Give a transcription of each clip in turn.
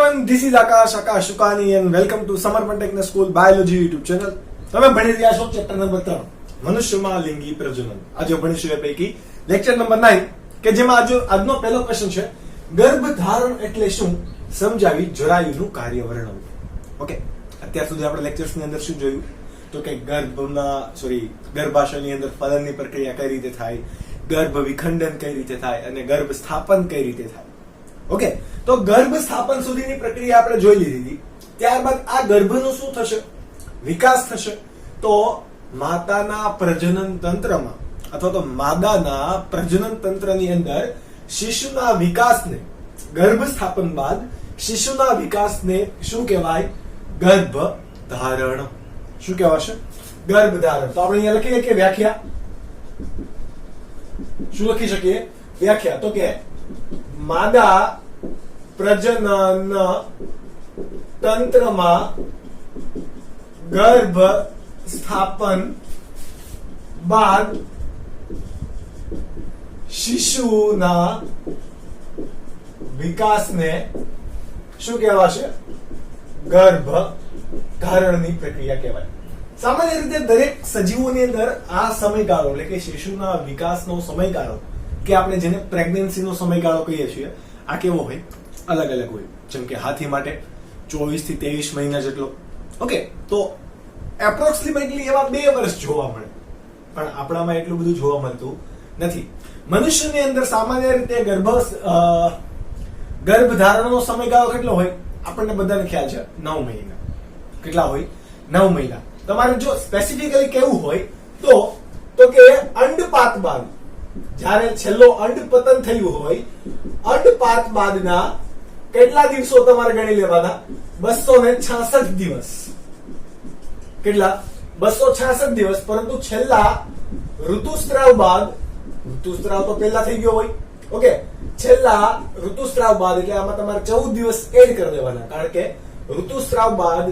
everyone, this is Akash Shukani and welcome to Samarpan Techno School Biology YouTube channel. તમે ભણી રહ્યા છો chapter number 3 મનુષ્યમાં લિંગી પ્રજનન. આજે ભણીશું એ પૈકી લેક્ચર નંબર 9 કે જેમાં આજનો પહેલો ક્વેશ્ચન છે ગર્ભધારણ એટલે શું સમજાવી જરાયુનું કાર્ય વર્ણવો. ઓકે, અત્યાર સુધી આપણે લેક્ચર્સની અંદર શું જોયું તો કે ગર્ભાશયની અંદર ફલનની પ્રક્રિયા કઈ રીતે થાય, ગર્ભ વિખંડન કઈ રીતે થાય અને ગર્ભ સ્થાપન કઈ રીતે થાય. ઓકે, તો ગર્ભ સ્થાપન સુધીની પ્રક્રિયા આપણે જોઈ લીધી હતી. ત્યારબાદ આ ગર્ભનું શું થશે, વિકાસ થશે. તો માતાના પ્રજનન તંત્રમાં અથવા તો માદાના પ્રજનન તંત્રની અંદર શિશુના વિકાસને, ગર્ભ સ્થાપન બાદ શિશુના વિકાસને શું કહેવાય? ગર્ભધારણ. શું કહેવાશે? ગર્ભધારણ. તો આપણે અહીંયા લખીએ કે વ્યાખ્યા શું લખી શકીએ? વ્યાખ્યા તો કે માદા પ્રજનન તંત્રમાં ગર્ભ સ્થાપન બાદ શિશુના વિકાસને શું કહેવાશે? ગર્ભધારણની પ્રક્રિયા કહેવાય. સામાન્ય રીતે દરેક સજીવોની અંદર આ સમયગાળો એટલે કે શિશુના વિકાસનો સમયગાળો કે આપણે જેને પ્રેગ્નન્સીનો સમયગાળો કહીએ છીએ આ કેવો હોય? અલગ અલગ હોય. જેમ કે હાથી માટે 24 થી 23 મહિના જેટલો. ઓકે, તો એપ્રોક્સિમેટલી એવા 2 વર્ષ જોવા મળે, પણ આપણામાં એટલું બધું જોવા મળતું નથી. મનુષ્યની અંદર સામાન્ય રીતે ગર્ભધારણનો સમયગાળો કેટલો હોય? આપણને બધાને ખ્યાલ છે 9 મહિના. કેટલા હોય? 9 મહિના. તમારે જો સ્પેસિફિકલી કેવું હોય તો કે અંડપાત બાદ જ્યારે છેલ્લો અંડપતન થયું હોય, અંડપાત બાદના કેટલા દિવસો તમારે ગણી લેવાના? 266 દિવસ. કેટલા? 266 દિવસ. પરંતુ છેલ્લા ઋતુસ્રાવ બાદ, ઋતુસ્રાવ તો પહેલા થઈ ગયો હોય, ઓકે, છેલ્લા ઋતુસ્રાવ બાદ એટલે આમાં તમારે 14 દિવસ એડ કરી દેવાના, કારણ કે ઋતુસ્રાવ બાદ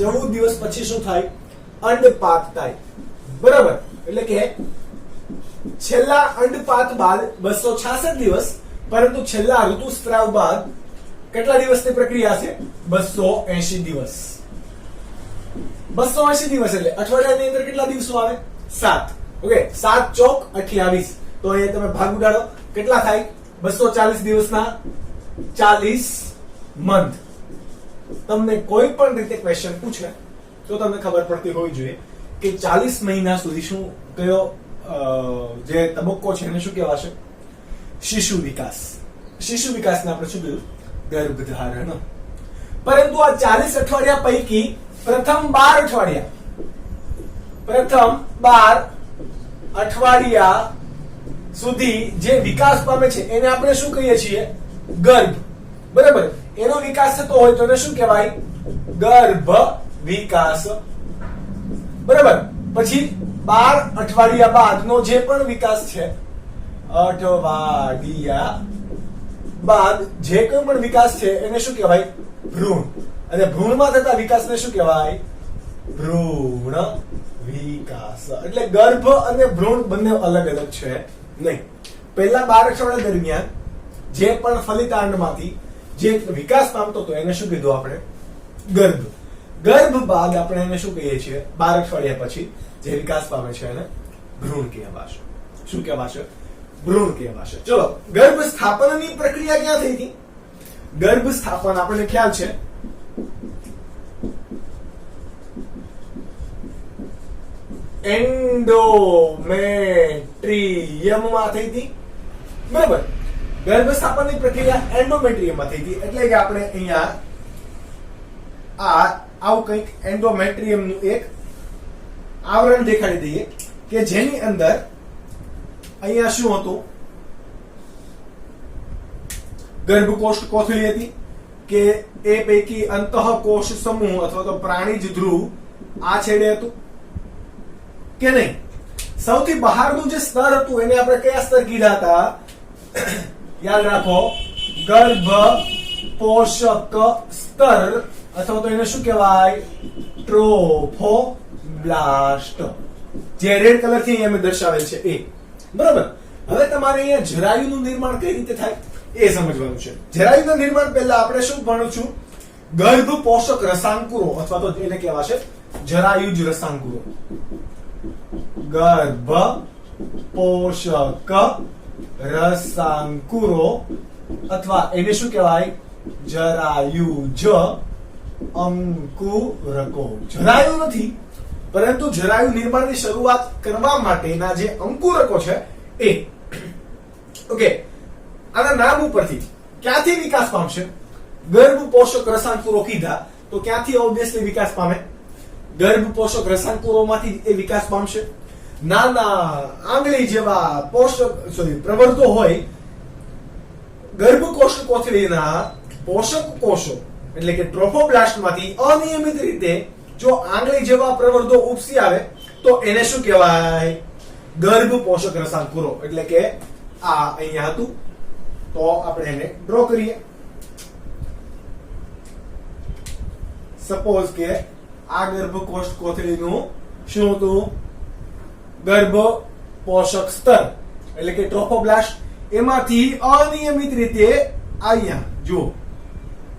14 દિવસ પછી શું થાય? અંડપાત થાય. બરાબર? એટલે કે છેલ્લા અંડપાત બાદ 266 દિવસ, પરંતુ છેલ્લા ઋતુસ્રાવ બાદ કેટલા દિવસની પ્રક્રિયા છે? 280 દિવસ. 280 દિવસ એટલે અઠવાડિયાની અંદર કેટલા દિવસો આવે? 7. ઓકે, 7 ચોક 28. તો અહીંયા તમે ભાગ ઉડાડો, કેટલા થાય? 240 દિવસના 40 મંથ. તમને કોઈ પણ રીતે ક્વેશ્ચન પૂછે તો તમને ખબર પડતી હોવી જોઈએ કે 40 મહિના સુધી શું કયો જે તબક્કો છે એને શું કહેવાશે? શિશુ વિકાસ. શિશુ વિકાસને આપણે શું કીધું? ગર્ભધારણ. પરંતુ આ 40 અઠવાડિયા પૈકી પ્રથમ 12 અઠવાડિયા સુધી જે વિકાસ પામે છે એને આપણે શું કહીએ છીએ? ગર્ભ. બરાબર? એનો વિકાસ થતો હોય તો એને શું કહેવાય? ગર્ભ વિકાસ. બરાબર? પછી 12 અઠવાડિયા બાદનો જે પણ વિકાસ છે, અઠવાડિયા બાદ જે કોઈ પણ વિકાસ છે એને શું કહેવાય? ભ્રૂણ. અને ભ્રૂણમાં થતા વિકાસને શું કહેવાય? ભ્રૂણ વિકાસ. એટલે ગર્ભ અને ભ્રૂણ બંને અલગ અલગ છે નહીં. પહેલા 12 અઠવાડિયા દરમિયાન જે પણ ફલિતાંડમાંથી જે વિકાસ પામતો હતો એને શું કીધું આપણે? ગર્ભ. ગર્ભ બાદ આપણે એને શું કહીએ છીએ? 12 અઠવાડિયા પછી જે વિકાસ પામે છે એને ભ્રૂણ કહેવાશે. શું કહેવાશે? ભ્રૂણ કહેવાશે. ચલો, ગર્ભ સ્થાપનની પ્રક્રિયા ક્યાં થઈ હતી? ગર્ભ સ્થાપન આપણને ખ્યાલ છે એન્ડોમેટ્રિયમમાં થઈ હતી. બરાબર? ગર્ભ સ્થાપનની પ્રક્રિયા એન્ડોમેટ્રિયમમાં થઈ હતી. એટલે કે આપણે અહીંયા આવું કંઈક એન્ડોમેટ્રિયમનું એક આવરણ દેખાડી દઈએ કે જેની અંદર અહીંયા શું હતું? ગર્ભકોષ કોથળી હતી કે એ પૈકી અંતઃકોષ સમૂહ અથવા તો પ્રાણીજ ધ્રુવ આ છેડે હતું કે નહીં? સૌથી બહારનું જે સ્તર હતું એને આપણે કયા સ્તર કીધા હતા? યાદ રાખો, ગર્ભ પોષક સ્તર અથવા તો એને શું કહેવાય? ટ્રોફોબ્લાસ્ટ. જે રેડ કલર થી અમે દર્શાવેલ છે એ. બરાબર? હવે તમારે અહીંયા જરાયુનું નિર્માણ કઈ રીતે થાય એ સમજવાનું છે. જરાયુનું નિર્માણ પહેલા આપણે શું ભણું છું? ગર્ભ પોષક રસાંકુરો અથવા તો એને કહેવાશે જરાયુજ રસાંકુરો. ગર્ભ પોષક રસાંકુરો અથવા એને શું કહેવાય? જરાયુજ અંકુરકો. જરાયુ નથી, પરંતુ જરાયુ નિર્માણની શરૂઆત કરવા માટેના જે અંકુરકો છે એ. ઓકે, આના નામ ઉપરથી ક્યાંથી વિકાસ પામશે? ગર્ભ પોષક રસાંકુરો કીધા તો ક્યાંથી ઓબ્વિયસલી વિકાસ પામે? ગર્ભ પોષક રસાંકુરોમાંથી એ વિકાસ પામશે. નાના આંગળી જેવા પ્રવર્તો હોય ગર્ભકોષ કોથળીના પોષક કોષો એટલે કે ટ્રોફોબ્લાસ્ટમાંથી અનિયમિત રીતે જો આંગળી જેવા પ્રવર્તો ઉપસી આવે તો એને શું કહેવાય? ગર્ભ પોષક રસાંકુરો. એટલે કે આ અહીંયા હતું તો આપણે એને ડ્રો કરીએ. સપોઝ કે આ ગર્ભકોષ કોથળીનું શું હતું? ગર્ભ પોષક સ્તર એટલે કે ટ્રોફોબ્લાસ્ટ. એમાંથી અનિયમિત રીતે અહીંયા જો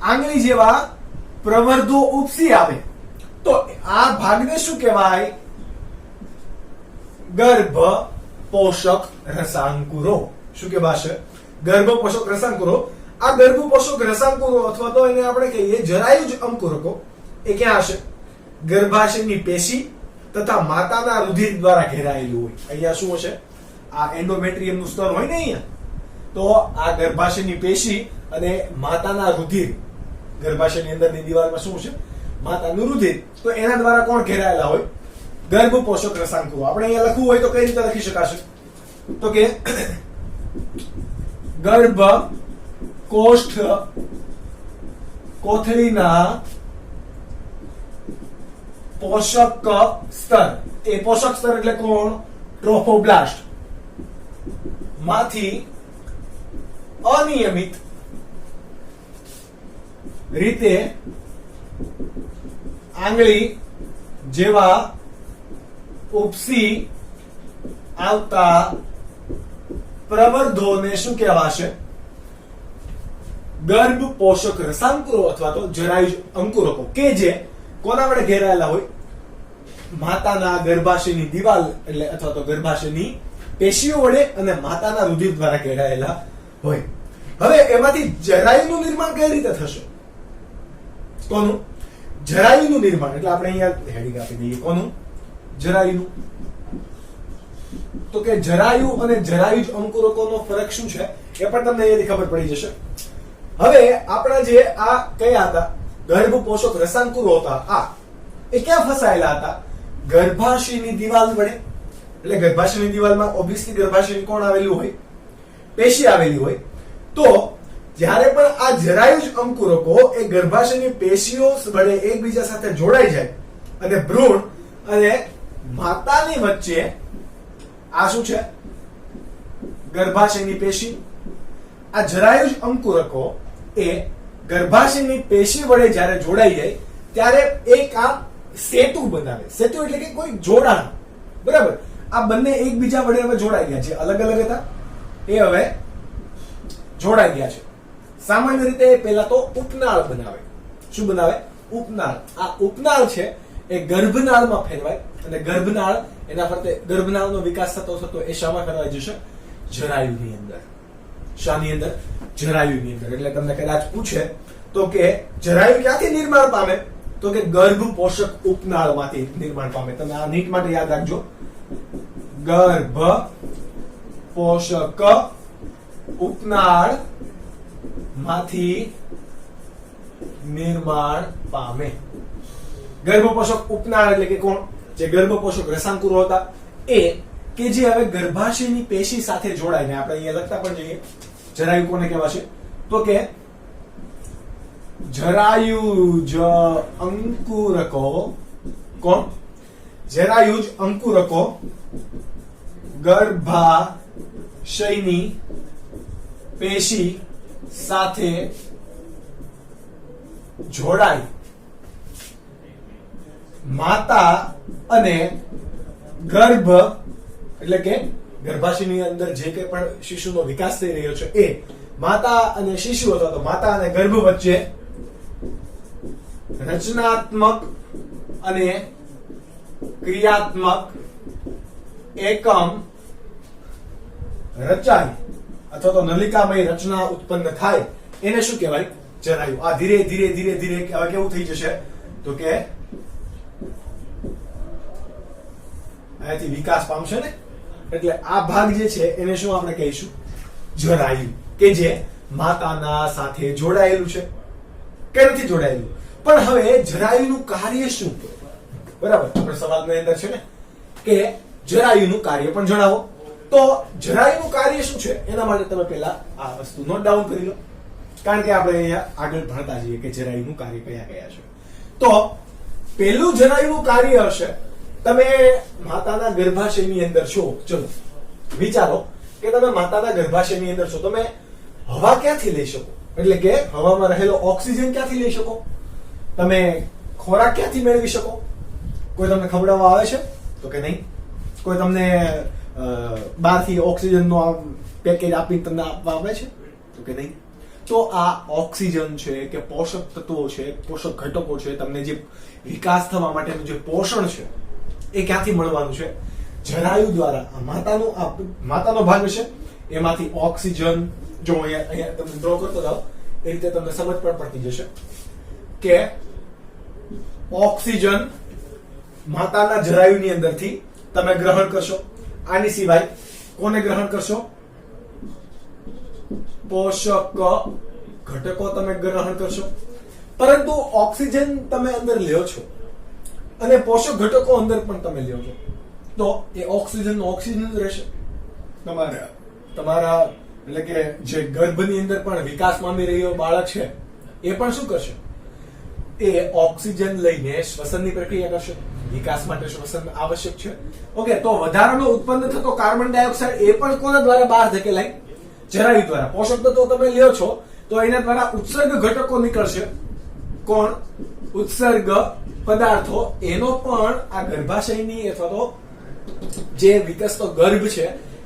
આંગળી જેવા પ્રવર્ધો ઉપસી આવે તો આ ભાગને શું કહેવાય? ગર્ભ પોષક રસાંકુરો. શું કહેવાશે? ગર્ભ પોષક રસાંકુરો. આ ગર્ભ પોષક રસાંકુરો અથવા તો એને આપણે કહીએ જરાયુજ અંકુરકો એ ક્યાં હશે? ગર્ભાશયની પેશી તથા માતાના રુધિર દ્વારા ઘેરાયેલું હોય. અહીંયા શું હશે? આ એન્ડોમેટ્રિયમ નું સ્તર હોય ને અહીંયા, તો આ ગર્ભાશયની પેશી અને માતાના રુધિર, ગર્ભાશયની અંદરની દિવાલમાં શું છે? માતાનું રુધિર. તો એના દ્વારા કોણ ઘેરાયેલા હોય? ગર્ભ પોષક રસાંકુરો. આપણે અહીંયા લખવું હોય તો કઈ રીતે લખી શકાશે? તો કે ગર્ભ કોષ્ઠ કોથળીના પોષક સ્તર. એ પોષક સ્તર એટલે કોણ? ટ્રોફોબ્લાસ્ટ માંથી અનિયમિત રીતે આંગળી જેવા ઉપસી આવતા પ્રવર્ધોને શું કહેવાશે? ગર્ભ પોષક રસાંકુરો અથવા તો જરાયુજ અંકુરકો કે જે કોના વડે ઘેરાયેલા હોય? માતાના ગર્ભાશયની દિવાલ એટલે અથવા તો ગર્ભાશયની પેશીઓ વડે અને માતાના રુધિર દ્વારા ઘેરાયેલા હોય. હવે એમાંથી જરાયુનું નિર્માણ કઈ રીતે થશે? કોનું? જરાયુનું નિર્માણ એટલે આપણે અહીંયા હેડિંગ આપી દઈએ. કોનું? જરાયુનું. તો કે જરાયુ અને જરાયુજ અંકુરકોનો ફરક શું છે એ પણ તમને અહીંયાથી ખબર પડી જશે. હવે આપણા જે આ કયા હતા? ગર્ભ પોષક રસાંકુરો હતા. આ એ ક્યાં ફસાયેલા હતા? ગર્ભાશયની દિવાલ વડે. એટલે ગર્ભાશયની દિવાલમાં ઓબ્વિયસલી ગર્ભાશયની કોણ આવેલું હોય? પેશી આવેલી હોય. તો જ્યારે પણ આ જરાયુજ અંકુરકો એ ગર્ભાશયની પેશીઓ વડે એકબીજા સાથે જોડાઈ જાય અને ભ્રૂણ અને માતાની વચ્ચે આ શું છે? ગર્ભાશયની પેશી. આ જરાયુજ અંકુરકો એ ગર્ભાશયની પેશી વડે જ્યારે જોડાઈ જાય ત્યારે એક આ સેતુ બનાવે. સેતુ એટલે કે કોઈ જોડાણ. બરાબર? આ બંને એકબીજા વડે હવે જોડાઈ ગયા છે. અલગ અલગ હતા એ હવે જોડાઈ ગયા છે. સામાન્ય રીતે પહેલા તો ઉપનાળ બનાવે. શું બનાવે? ઉપનાળ. આ ઉપનાળ છે એ ગર્ભનાળમાં ફેરવાય અને ગર્ભનાળ એના ફરતે ગર્ભનાળનો વિકાસ થતો થતો એ શામાં ફેરવાઈ જશે? જરાયુની અંદર. શાની અંદર? જરાયુની અંદર. એટલે તમને કદાચ પૂછે તો કે જરાયુ ક્યાંથી નિર્માણ પામે? તો કે ગર્ભ પોષક ઉપનાળમાંથી નિર્માણ પામે. તમે આ નીટ માટે યાદ રાખજો. ગર્ભ પોષક ઉપનાળ માંથી નિર્માણ પામે. ગર્ભ પોષક ઉપનાળ એટલે કે કોણ? જે ગર્ભ પોષક રસાંકુરો હતા એ કે જે હવે ગર્ભાશયની પેશી સાથે જોડાઈને આપણે અહીંયા લખતા પણ જઈએ. જરાયુ કોને કહેવાશે? તો કે જરાયુજ અંકુરકો. કોણ? જરાયુજ અંકુરકો ગર્ભાશયની પેશી સાથે જોડાઈ માતા અને ગર્ભ એટલે કે ગર્ભાશયની અંદર જે કંઈ પણ શિશુનો વિકાસ થઈ રહ્યો છે એ માતા અને શિશુ અથવા તો માતા અને ગર્ભ વચ્ચે રચનાત્મક અને ક્રિયાત્મક એકમ રચાય અથવા તો નલિકામય રચના ઉત્પન્ન થાય એને શું કહેવાય? જરાયુ. આ ધીરે ધીરે ધીરે ધીરે હવે કેવું થઈ જશે તો કે અહીંયાથી વિકાસ પામશે ને, એટલે આ ભાગ જે છે એને શું આપણે કહીશું? જરાયુ. કે જે માતાના સાથે જોડાયેલું છે કે નથી જોડાયેલું. પણ હવે જરાયુનું કાર્ય શું? બરાબર, આપણે સવાલની અંદર છે ને કે જરાયુનું કાર્ય પણ જણાવો. તો જરાયુનું કાર્ય શું છે એના માટે તમે પહેલા આ વસ્તુ નોટ ડાઉન કરી લો, કારણ કે આપણે અહીંયા આગળ ભણતા જઈએ કે જરાયુનું કાર્ય કયા કયા છે. તો પહેલું જરાયુનું કાર્ય હશે, તમે માતાના ગર્ભાશયની અંદર છો, ચલો વિચારો કે તમે માતાના ગર્ભાશયની અંદર છો, તમે હવા ક્યાંથી લઈ શકો? એટલે કે હવામાં રહેલો ઓક્સિજન ક્યાંથી લઈ શકો? તમે ખોરાક ક્યાંથી મેળવી શકો? કોઈ તમને ખવડાવવા આવે છે તો કે નહીં? કોઈ તમને બહારથી ઓક્સિજનનો પેકેજ આપીને તમને આપવા આવે છે તો કે નહીં? તો આ ઓક્સિજન છે કે પોષક તત્વો છે, પોષક ઘટકો છે, તમને જે વિકાસ થવા માટેનું જે પોષણ છે એ ક્યાંથી મળવાનું છે? જરાયુ દ્વારા. માતાનો ભાગ છે એમાંથી ઓક્સિજન, જો અહીંયા તમને ડ્રો કરતો જાઓ એ રીતે તમને સમજ પણ પડતી જશે કે ઓક્સિજન માતાના જરાયુની અંદરથી તમે ગ્રહણ કરશો. આની સિવાય કોને ગ્રહણ કરશો? પોષક ઘટકો તમે ગ્રહણ કરશો. પરંતુ ઓક્સિજન તમે અંદર લ્યો છો અને પોષક ઘટકો અંદર પણ તમે લ્યો છો, તો એ ઓક્સિજન જ રહેશે. તમારા એટલે કે જે ગર્ભની અંદર પણ વિકાસ પામી રહ્યો બાળક છે એ પણ શું કરશે? એ ઓક્સિજન લઈને શ્વસનની પ્રક્રિયા કરશે. વિકાસ માટે શ્વસન આવશ્યક છે. ઓકે, તો વધારાનો ઉત્પન્ન થતો કાર્બન ડાયોક્સાઇડ એ પણ કોના દ્વારા બહાર ધકેલાય? જરાયુ દ્વારા. પોષક તત્વો તમે લ્યો છો તો એના દ્વારા ઉત્સર્ગ ઘટકો નીકળશે. કોણ? ઉત્સર્ગ પદાર્થો. એનો પણ આ ગર્ભાશયની અથવા તો જે વિકસતો ગર્ભ છે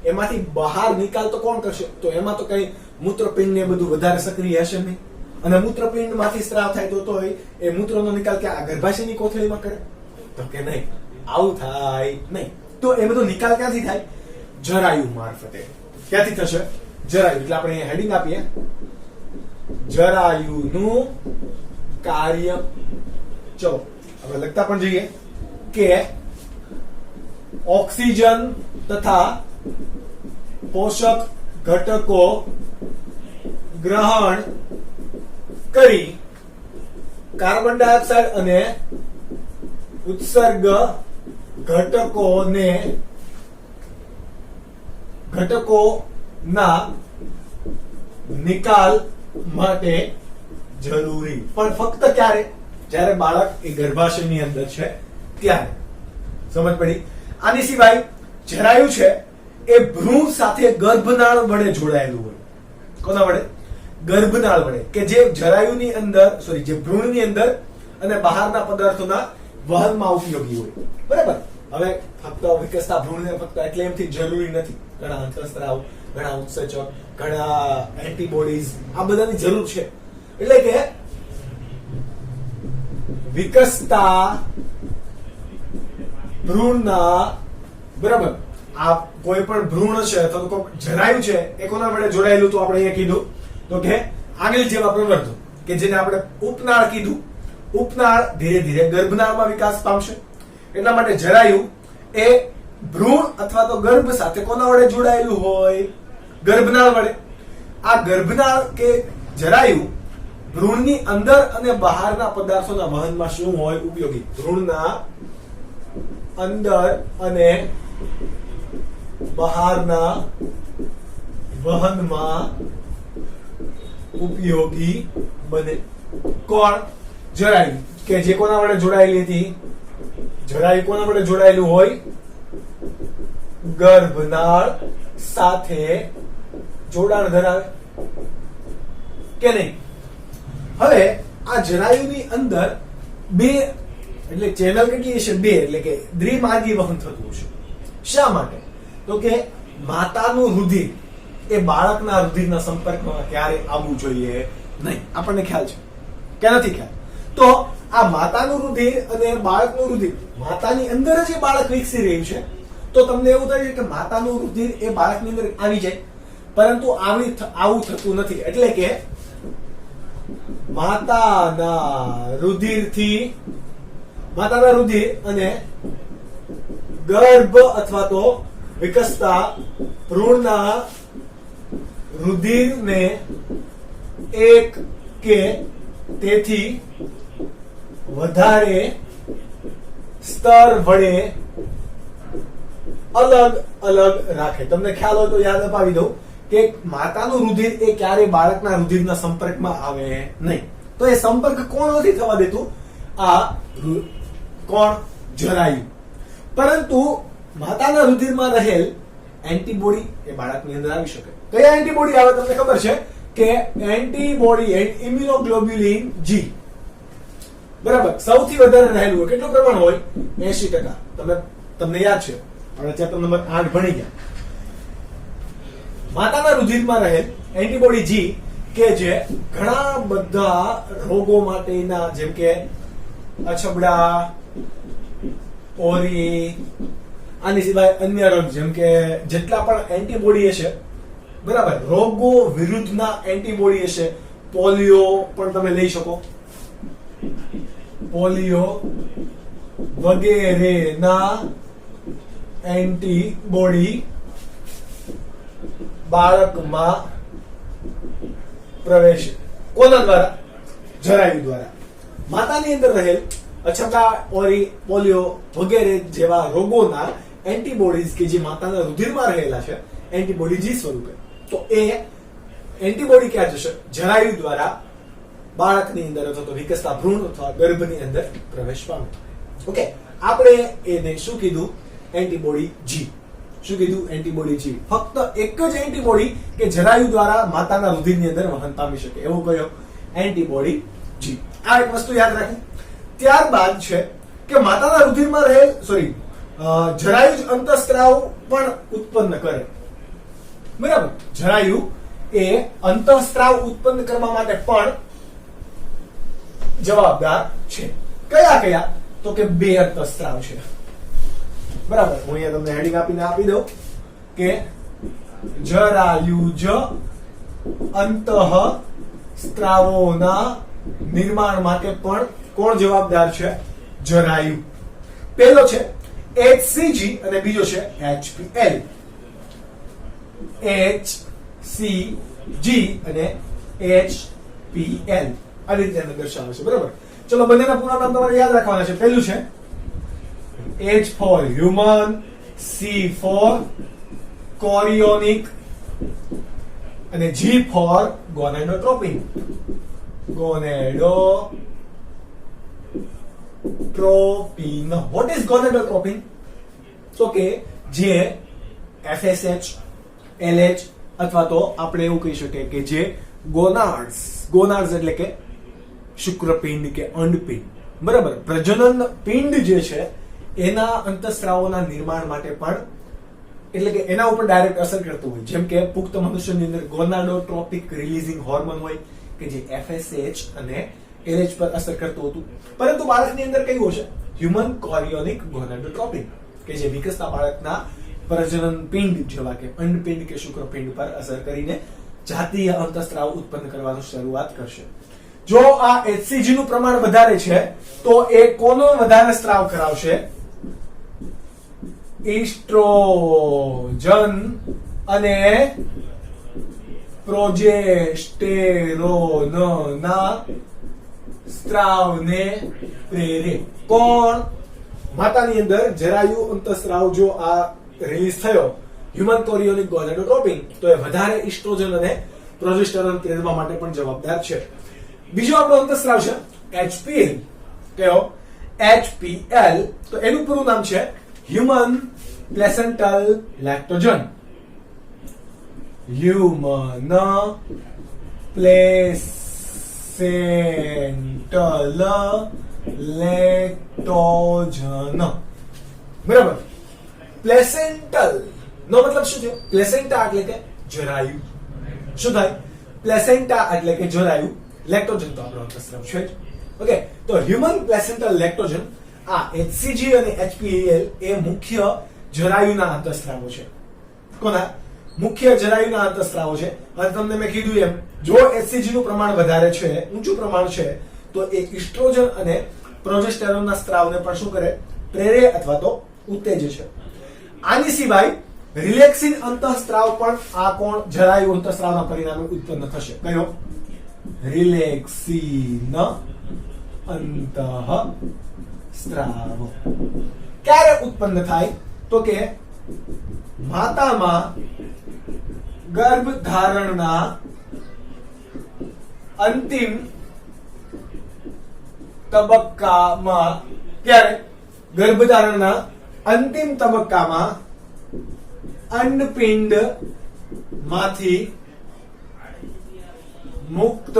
એમાંથી બહાર નિકાલ તો કોણ કરશે? તો એમાં તો કઈ મૂત્રપિંડ ને બધું વધારે સક્રિય હશે નહીં, અને મૂત્રપિંડ માંથી સ્ત્રાવ થાય તો એ મૂત્રનો નિકાલ કે આ ગર્ભાશયની કોથળીમાં કરે તો કે નહીં? આવું થાય નહીં. તો એ બધો નિકાલ ક્યાંથી થાય? જરાયુ મારફતે. ક્યાંથી થશે? જરાયુ. એટલે આપણે અહીંયા હેડિંગ આપીએ, જરાયુનું કાર્ય. ચલો આપણે લખતા પણ જઈએ કે ઓક્સિજન તથા પોષક ઘટકો ગ્રહણ કરી કાર્બન ડાયોક્સાઇડ અને ઉત્સર્ગ ઘટકોના નિકાલ માટે જરૂરી. પણ ફક્ત ક્યારે? જ્યારે બાળક એ ગર્ભાશયની અંદર છે ત્યારે. સમજ પડી? આની સિવાય જરાયુ છે એ ભ્રૂણ સાથે ગર્ભનાળ વડે જોડાયેલું હોય. કોના વડે? ગર્ભનાળ વડે. કે જે જરાયુની અંદર જે ભ્રૂણની અંદર અને બહારના પદાર્થોના વહનમાં ઉપયોગી હોય. બરાબર. હવે ફક્ત વિકસતા ભ્રૂણને ફક્ત એટલે એમથી જરૂરી નથી. ઘણા અંતઃસ્ત્રાવ, ઘણા ઉત્સેચક, ઘણા એન્ટીબોડીઝ, આ બધાની જરૂર છે. એટલે કે વિકસતા ભ્રૂણના, બરાબર, આ કોઈ પણ ભ્રૂણ છે અથવા તો જરાયુ છે એ કોના વડે જોડાયેલું? તો આપણે અહીંયા કીધું તો કે આગળ જેવા પ્રવર્ધો કે જેને આપણે ઉપનાળ કીધું. ઉપનાળ ધીરે ધીરે ગર્ભનાળમાં વિકાસ પામશે. એટલા માટે જરાયુ એ ભ્રૂણ અથવા તો ગર્ભ સાથે કોના વડે જોડાયેલું હોય? ગર્ભનાળ વડે. આ ગર્ભનાળ કે જરાયુ ભ્રૂણની અંદર અને બહારના પદાર્થોના વહનમાં શું હોય? ઉપયોગી. ભ્રૂણના અંદર અને બહારના વહનમાં ઉપયોગી બને. કોણ? જરાયુ. કે જે કોના વડે જોડાયેલી હતી? જરાયુ કોના વડે જોડાયેલું હોય? ગર્ભનાળ સાથે જોડાણ ધરાવે કે નહીં? હવે આ જરાયુની અંદર બે એટલે ચેનલ કેટલી હશે? બે. એટલે કે દ્વિમાર્ગી વહન થતું હશે. શા માટે? તો કે માતાનું રુધિર એ બાળકના રુધિરના સંપર્કમાં ક્યારે આવવું જોઈએ નહીં. આપણને ખ્યાલ છે કે નથી ખ્યાલ? તો આ માતાનું રુધિર અને બાળકનું રુધિર, માતાની અંદર જ એ બાળક વિકસી રહ્યું છે, તો તમને એવું થાય કે માતાનું રુધિર એ બાળકની અંદર આવી જાય, પરંતુ આવું થતું નથી. એટલે કે માતાના રુધિર અને ગર્ભ અથવા તો વિકસતા ભ્રૂણના રુધિરને એક કે તેથી વધારે સ્તર વડે અલગ અલગ રાખે. તમને ખ્યાલ હોય તો યાદ અપાવી દઉં કે માતાનું રુધિર એ ક્યારે બાળકના રુધિરના સંપર્કમાં આવે નહીં. તો એ સંપર્ક કોણ નથી થવા દેતું? આ કોણ? જરાયુ. પરંતુ માતાના રુધિરમાં રહેલ એન્ટીબોડી એ બાળકની અંદર આવી શકે. કયા એન્ટીબોડી આવે તમને ખબર છે? કે એન્ટીબોડી ઇમ્યુનોગ્લોબ્યુલિન G, બરાબર, સૌથી વધારે રહેલું હોય. કેટલું પ્રમાણ હોય? 80%. તમને યાદ છે, આપણે ચેપ્ટર નંબર 8 ભણી ગયા. માતાના રુધિરમાં રહેલ એન્ટીબોડી G કે જે ઘણા બધા રોગો માટેના, જેમ કે અછબડા, ઓરી, આની સિવાય અન્ય રોગ, જેમ કે જેટલા પણ એન્ટીબોડી હશે, બરાબર, રોગો વિરુદ્ધના એન્ટીબોડી હશે. પોલિયો પણ તમે લઈ શકો, પોલિયો વગેરેના એન્ટીબોડી બાળકમાં પ્રવેશે. કોના દ્વારા? જરાયુ દ્વારા. માતાની અંદર રહેલ અછબડા, ઓરી, પોલિયો વગેરે જેવા રોગોના એન્ટીબોડીઝ કે જે માતાના રુધિરમાં રહેલા છે, એન્ટીબોડી G સ્વરૂપે, તો એ એન્ટીબોડી ક્યાં જશે? જરાયુ દ્વારા બાળકની અંદર અથવા તો વિકસતા ભ્રૂણ અથવા ગર્ભની અંદર પ્રવેશ પામે. ઓકે, આપણે એને શું કીધું? Antibody G. શું કીધું? Antibody G. ફક્ત એક જ એન્ટીબોડી કે જરાયુ દ્વારા માતાના રુધિરની અંદર વહન પામી શકે, એવો કયો? Antibody G. આ એક વસ્તુ યાદ રાખો. ત્યારબાદ છે કે માતાના રુધિરમાં રહેલ જરાયુ જ અંતઃસ્ત્રાવ પણ ઉત્પન્ન કરે. બરાબર, જરાયુ એ અંતઃસ્ત્રાવ ઉત્પન્ન કરવા માટે પણ જવાબદાર છે. કયા કયા? તો કે 2 અંતઃસ્ત્રાવ છે. બરાબર, હું અહીંયા તમને હેડિંગ આપી દઉં કે જરાયુજ અંતઃસ્ત્રાવોના નિર્માણ માટે પણ કોણ જવાબદાર છે? જરાયુ. પહેલો છે HCG અને બીજો છે HPL. HCG અને HPL આ રીતે દર્શાવે છે. બરાબર, ચલો બંનેના પૂરા નામ તમારે યાદ રાખવાના છે. પહેલું છે H for human, C for chorionic અને G for gonadotropin. Gonadotropin. What is gonadotropin? તો કે જે FSH, LH અથવા તો આપણે એવું કહી શકીએ કે જે ગોનાડ્સ એટલે કે શુક્રપિંડ કે અંડપિંડ, બરાબર, પ્રજનન પિંડ જે છે એના અંતઃસ્ત્રાવોના નિર્માણ માટે પણ, એટલે કે એના ઉપર ડાયરેક્ટ અસર કરતું હોય. જેમ કે પુખ્ત મનુષ્યની અંદર ગોનાડોટ્રોપિક રિલીઝિંગ હોર્મોન હોય કે જે FSH અને LH પર અસર કરતું હતું. પરંતુ બાળકની અંદર કયું હશે? હ્યુમન કોરિયોનિક ગોનાડોટ્રોપિન કે જે વિકસતા બાળકના પ્રજનન પિંડ જેવા કે અંડપિંડ કે શુક્રપિંડ પર અસર કરીને જાતીય અંતઃસ્ત્રાવ ઉત્પન્ન કરવાનું શરૂઆત કરશે. જો આ HCG નું પ્રમાણ વધારે છે તો એ કોનો વધારે સ્ત્રાવ કરાવશે? ઇસ્ટ્રોજન અને પ્રોજેસ્ટેરોનના સ્ત્રાવને પ્રેરે. કોણ? માતાની અંદર જરાયુ અંતઃસ્ત્રાવ જો આ રિલીઝ થયો હ્યુમન કોરિયોનિક ગોનાડોટ્રોપિન, તો એ વધારે ઇસ્ટ્રોજન અને પ્રોજેસ્ટેરોન પ્રેરવા માટે પણ જવાબદાર છે. બીજો આપણો અંતઃસ્ત્રાવ છે HPL. કયો? HPL. તો એનું પૂરું નામ છે હ્યુમન પ્લેસેન્ટલ લેક્ટોજન. હ્યુમન પ્લેસેન્ટલ લેક્ટોજન. બરાબર, પ્લેસેન્ટલ નો મતલબ શું છે? પ્લેસેન્ટા એટલે કે જરાયુ. શું થાય? પ્લેસેન્ટા એટલે કે જરાયુ. લેક્ટોજન તો આપણો અંતઃસ્ત્રાવ છે. ઓકે, તો હ્યુમન પ્લેસેન્ટલ લેક્ટોજન આ HCG અને HPAL એ મુખ્ય જરાયુના અંતઃસ્ત્રાવો છે. કોના? મુખ્ય જરાયુના અંતઃસ્ત્રાવો છે. અને તમને મેં કીધું એમ, જો HCG નું પ્રમાણ વધારે છે, ઊંચું પ્રમાણ છે, તો એ ઇસ્ટ્રોજન અને પ્રોજેસ્ટેરોનના સ્ત્રાવને પણ શું કરે? પ્રેરે અથવા તો ઉત્તેજે છે. આની સિવાય રિલેક્સિન અંતઃસ્ત્રાવ પણ આ કોણ જરાયુ અંતઃસ્ત્રાવના પરિણામે ઉત્પન્ન થશે. કયો? રિલેક્સિન અંતઃસ્ત્રાવ. ક્યારે ઉત્પન્ન થાય? તો કે માતામાં ગર્ભધારણના અંતિમ તબક્કામાં. ક્યારે? ગર્ભધારણના અંતિમ તબક્કામાં અંડપિંડ માંથી મુક્ત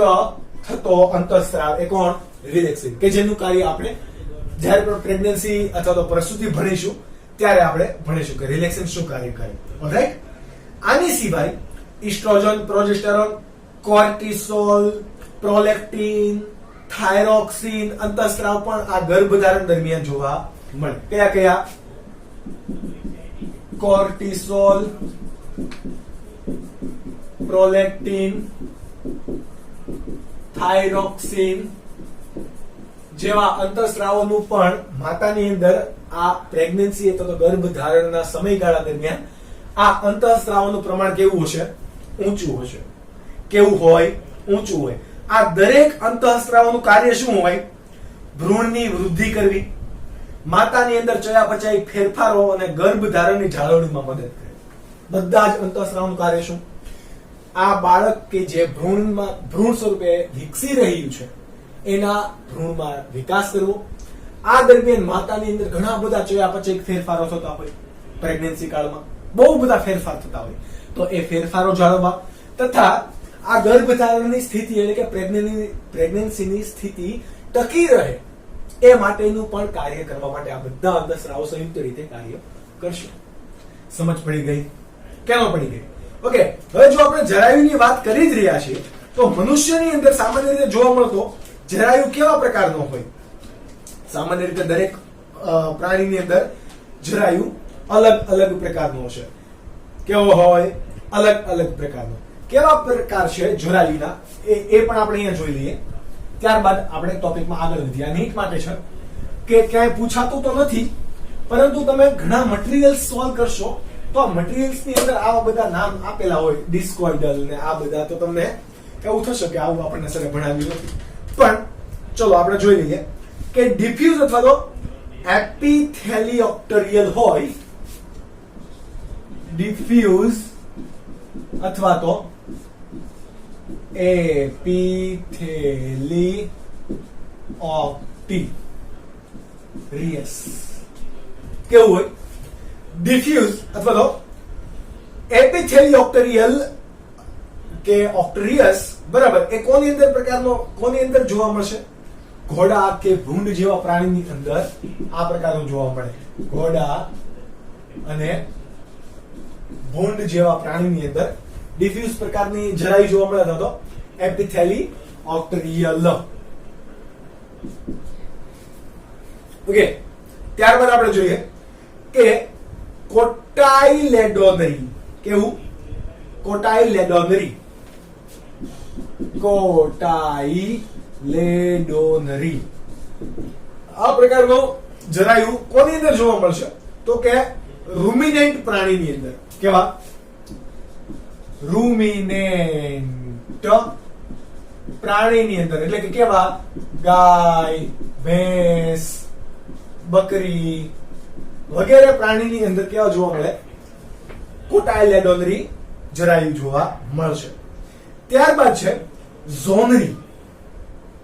થતો અંતઃસ્ત્રાવ એ કોણ? રિલેક્સિન. કે જેનું કાર્ય આપણે જ્યારે પણ પ્રેગ્નન્સી અથવા તો પ્રસૂતિ ભણીશું ત્યારે આપણે ભણીશું કે રિલેક્સિન શું કાર્ય કરે. ઓલરાઈટ. આની સિવાય oestrogen, progesterone, cortisol, prolactin, thyroxine અંતઃસ્ત્રાવ પણ આ ગર્ભધારણ દરમિયાન જોવા મળે. કયા કયા? કોર્ટિસોલ, પ્રોલેક્ટિન, થાઇરોક્સિન જેવા અંતઃસ્ત્રાવોનું પણ માતાની અંદર આ પ્રેગ્નન્સી અથવા તો ગર્ભધારણના સમયગાળા દરમિયાન આ અંતઃસ્ત્રાવોનું પ્રમાણ કેવું હશે? ઊંચું હશે. કેવું હોય? ઊંચું હોય. આ દરેક અંતઃસ્ત્રાવોનું કાર્ય શું હોય? ભ્રૂણની વૃદ્ધિ કરવી, માતાની અંદર ચયાપચય ફેરફારો અને ગર્ભધારણની જાળવણીમાં મદદ કરે. બધા જ અંતઃસ્ત્રાવનું કાર્ય શું? આ બાળક કે જે ભ્રૂણ સ્વરૂપે વિકસી રહ્યું છે એના ભ્રૂણમાં વિકાસ કરવો. આ દરમિયાન માતાની અંદર ઘણા બધા ચયાપચય ફેરફારો થતા હોય. પ્રેગ્નન્સી કાળમાં બહુ બધા ફેરફાર થતા હોય, તો એ ફેરફારો જાળવવા તથા આ ગર્ભધારણની સ્થિતિ એટલે કે પ્રેગ્નન્સીની સ્થિતિ ટકી રહે એ માટેનું પણ કાર્ય કરવા માટે આ બધા અંતઃસ્ત્રાવો સંયુક્ત રીતે કાર્ય કરશે. સમજ પડી ગઈ? કેમ પડી ગઈ? ઓકે, હવે જો આપણે જરાયુની વાત કરી જ રહ્યા છીએ તો મનુષ્યની અંદર સામાન્ય રીતે જોવા મળતો જરાયુ કેવા પ્રકારનો હોય? સામાન્ય રીતે દરેક પ્રાણીની અંદર જરાયુ અલગ અલગ પ્રકારનો હશે. કેવો હોય? અલગ અલગ પ્રકારનો. કેવા પ્રકાર છે જરાયુના એ પણ આપણે અહીંયા જોઈ લઈએ. ત્યારબાદ આપણે ટોપિકમાં આગળ વધીએ. આ નીટ માટે છે કે ક્યાંય પૂછાતું તો નથી, પરંતુ તમે ઘણા મટીરીયલ્સ સોલ્વ કરશો તો આ મટીરીયલ્સ ની અંદર આવા બધા નામ આપેલા હોય, ડિસ્કોઇડલ ને આ બધા, તો તમને એવું થશે કે આવું આપણને સરે ભણાવ્યું નથી. પણ ચલો આપણે જોઈ લઈએ કે ડિફ્યુઝ અથવા તો એપિથેલિયોક્ટરિયલ હોય, ડિફ્યુઝ અથવા તો એપિથેલિયોક્ટરિયસ કેવું હોય? ડિફ્યુઝ અથવા તો એપિથેલિયોક્ટરિયલ કે ઓક્ટરિયસ, બરાબર, એ કોની અંદર જોવા મળશે? ઘોડા કે ભૂંડ જેવા પ્રાણીની અંદર આ પ્રકારનું જોવા મળે. ઘોડા અને ભૂંડ જેવા પ્રાણીની અંદર ડિફ્યુઝ પ્રકારની જરાયુ જોવા મળે તો એપિથેલિયોક્ટરિયલ. ઓકે, ત્યારબાદ આપણે જોઈએ કે કોટાઇલેડોનરી. કેવું? કોટાઇલેડોનરી. કોટાઇલેડોનરી આ પ્રકારનો જરાયુ કોની અંદર જોવા મળશે? તો કે રૂમિનેન્ટ પ્રાણીની અંદર. કેવા? રૂમિનેન્ટ પ્રાણીની અંદર એટલે કે કેવા? ગાય, ભેંસ, બકરી વગેરે પ્રાણીની અંદર કેવા જોવા મળે? કોટાઇલેડોનરી જરાયુ જોવા મળશે. ત્યારબાદ છે ઝોનરી.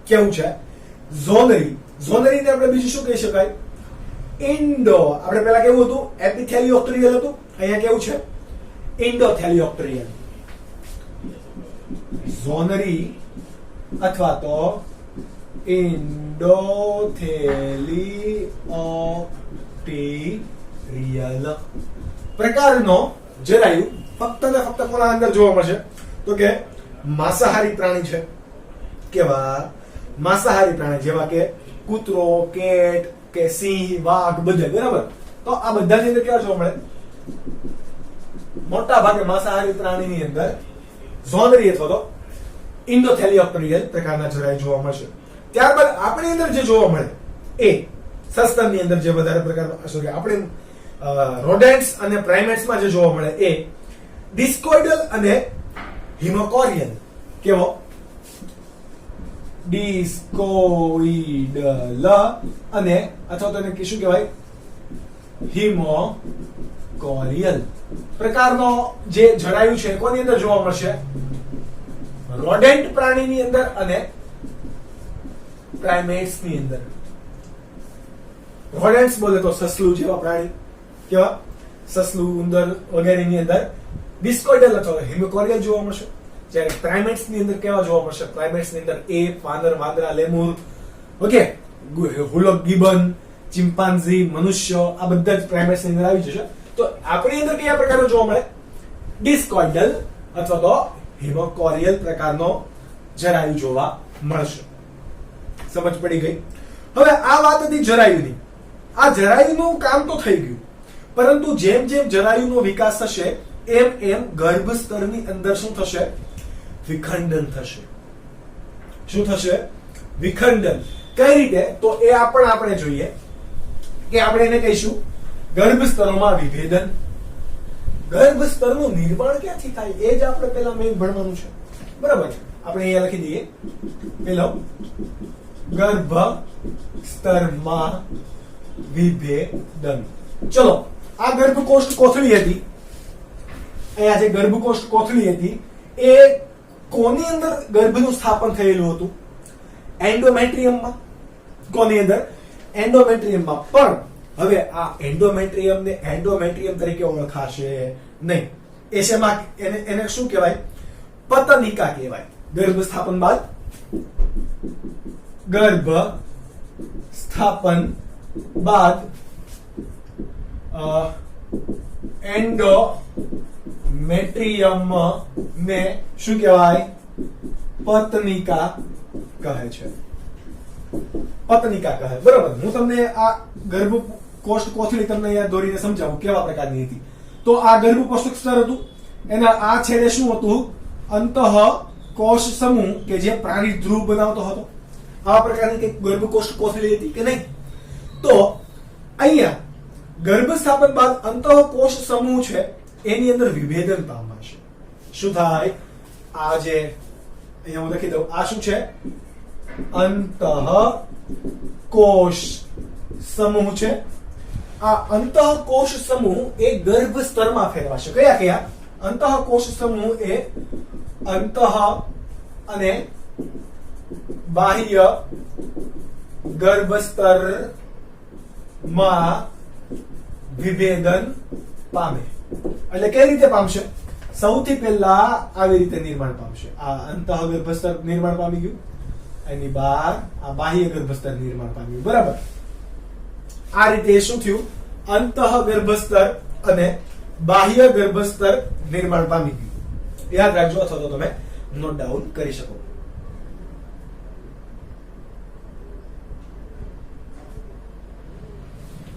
કેવું છે? ઝોનરી. ઝોનરીને આપણે બીજું શું કહી શકાય? ઇન્ડો. આપણે પેલા કેવું હતું? એપિથેલિયોક્ટરિયલ હતું. અહીંયા કેવું છે? ઇન્ડોથેલિયોક્ટરિયલ. ઝોનરી અથવા તો ઇન્ડોથેલિયોક્ટરિયલ પ્રકારનો જરાયુ ફક્ત ને ફક્ત કોના અંદર જોવા મળશે? તો કે માંસાહારી પ્રાણી છે. કેવા? માંસાહારી પ્રાણી જેવા કે કૂતરો, કેટ કે સિંહ, વાઘ બધે, બરાબર. તો આ બધાની અંદર કેવા જોવા મળે? મોટા ભાગે માંસાહારી પ્રાણીની અંદર ઝોનરી અથવા તો ઇન્ડોથેલિયોપ્ટેરિયલ પ્રકારના જરાય જોવા મળશે. ત્યારબાદ આપણી અંદર જે જોવા મળે એ સસ્તનની અંદર જે વધારે પ્રકારના સોરી આપણે રોડેન્ટ્સ અને પ્રાઇમેટ્સમાં જે જોવા મળે એ ડિસ્કોઇડલ અને હિમોકોરિયલ. કેવો? ડિસ્કોઇડલ અને અથવા તો એને શું કહેવાય? હિમોકોરિયલ પ્રકારનો જે જળાયુ છે કોની અંદર જોવા મળશે? રોડેન્ટ પ્રાણીની અંદર અને પ્રાઇમેટ્સ ની અંદર. રોડેન્ટ્સ બોલે તો સસલું જેવા પ્રાણી, કેવા? સસલું, ઉંદર વગેરેની અંદર ડિસ્કોઇડલ અથવા હિમોકોરિયલ જોવા મળશે. જ્યારે પ્રાઇમેટ્સ ની અંદર કેવા જોવા મળશે? પ્રાઇમેટ્સ ની અંદર એપ, વાંદર, વાંદરા, લેમુર, ઓકે, હુલોક ગિબન, ચિમ્પાન્ઝી, મનુષ્ય, આ બધા જ પ્રાઇમેટ્સ ની અંદર આવી જશે. તો આપણી અંદર કયા પ્રકારનો જોવા મળે? ડિસ્કોઇડલ અથવા તો હિમોકોરિયલ પ્રકારનો જરાયુ જોવા મળશે. સમજ પડી ગઈ? હવે આ વાત હતી જરાયુની. આ જરાયુનું કામ તો થઈ ગયું, પરંતુ જેમ જેમ જરાયુનો વિકાસ થશે એમ એમ ગર્ભ સ્તરની અંદર શું થશે? વિખંડન થશે. શું થશે? વિખંડન. કઈ રીતે? તો એ આપણે જોઈએ કે આપણે એને કહીશું ગર્ભ સ્તરોમાં વિભેદન. ગર્ભ સ્તરનું નિર્માણ ક્યાંથી થાય એ જ આપણે પહેલા મેઇન ભણવાનું છે, બરાબર. આપણે અહીંયા લખી દઈએ પેલો ગર્ભ સ્તરમાં વિભેદન. ચલો, આ ગર્ભકોષ્ઠ કોથળી હતી. અહીંયા જે ગર્ભકોષ્ઠ કોથળી હતી એ કોની અંદર ગર્ભનું સ્થાપન થયેલું હતું? એન્ડોમેટ્રિયમમાં. કોની અંદર? એન્ડોમેટ્રિયમમાં. પણ હવે આ એન્ડોમેટ્રિયમ ને એન્ડોમેટ્રિયમ તરીકે ઓળખાશે નહીં. એ શેમાં? એને શું કહેવાય? પતનિકા કહેવાય. ગર્ભ સ્થાપન બાદ એન્ડોમેટ્રિયમ ને શું કહેવાય? પતનિકા કહે છે. પતનિકા કહે, બરાબર. હું તમને આ ગર્ભકોષ્ઠ કોથળી તમને અહીંયા દોરીને સમજાવું કેવા પ્રકારની હતી. તો આ ગર્ભકોષ્ઠ સ્તર હતું, એના આ છેડે શું હતું? અંતઃ કોષ સમૂહ કે જે પ્રાણી ધ્રુવ બનાવતો હતો. આ પ્રકારની કઈક ગર્ભકોષ્ઠ કોથળી હતી કે નહીં? તો અહીંયા ગર્ભ સ્થાપન બાદ અંતઃ કોષ સમૂહ છે એની અંદર વિભેદન પામશે. શું થાય? આ જે અહીંયા હું લખી દઉં, આ શું છે? અંતઃ કોષ સમૂહ છે. આ અંતઃ કોષ સમૂહ એ ગર્ભ સ્તરમાં ફેરવાશે. કયા કયા? અંતઃ કોષ સમૂહ એ અંતઃ અને બાહ્ય ગર્ભસ્તર માં વિભેદન પામે. એટલે કઈ રીતે પામશે? સૌથી પહેલા આવી રીતે નિર્માણ પામશે. આ અંતઃ ગર્ભસ્તર નિર્માણ પામી ગયું, એની બહાર આ બાહ્ય ગર્ભસ્તર નિર્માણ પામ્યું, બરાબર. આ રીતે શું થયું? અંતઃ ગર્ભસ્તર અને બાહ્ય ગર્ભસ્તર નિર્માણ પામી ગયું. યાદ રાખજો અથવા તો તમે નોટ ડાઉન કરી શકો.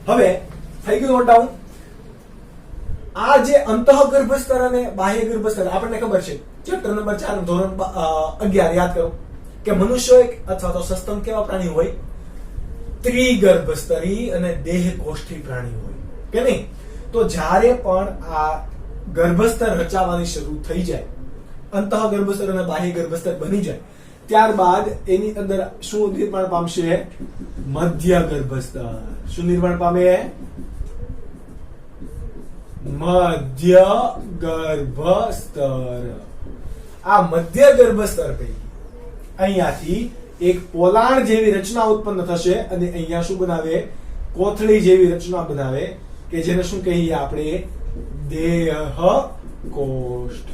હવે થઈ ગયું નોટ ડાઉન. આ જે અંતઃ ગર્ભસ્તર અને બાહ્ય ગર્ભસ્તર આપણને ખબર છે, ચેપ્ટર નંબર 4 ધોરણ 11 યાદ કરો કે મનુષ્ય અથવા તો સસ્તન કેવા પ્રાણી હોય? ત્રિગર્ભસ્તરી અને દેહકોષ્ઠી પ્રાણી હોય કે નહીં? તો જ્યારે પણ આ ગર્ભસ્તર રચાવાની શરૂ થઈ જાય, અંતઃ ગર્ભસ્તર અને બાહ્ય ગર્ભસ્તર બની જાય, ત્યારબાદ એની અંદર શું નિર્માણ પામશે? મધ્ય ગર્ભસ્તર. શું નિર્માણ પામે? મધ્ય ગર્ભસ્તર. આ મધ્ય ગર્ભસ્તર પૈકી અહીંયાથી એક પોલાણ જેવી રચના ઉત્પન્ન થશે અને અહીંયા શું બનાવે? કોથળી જેવી રચના બનાવે કે જેને શું કહીએ આપણે? દેહકોષ્ઠ.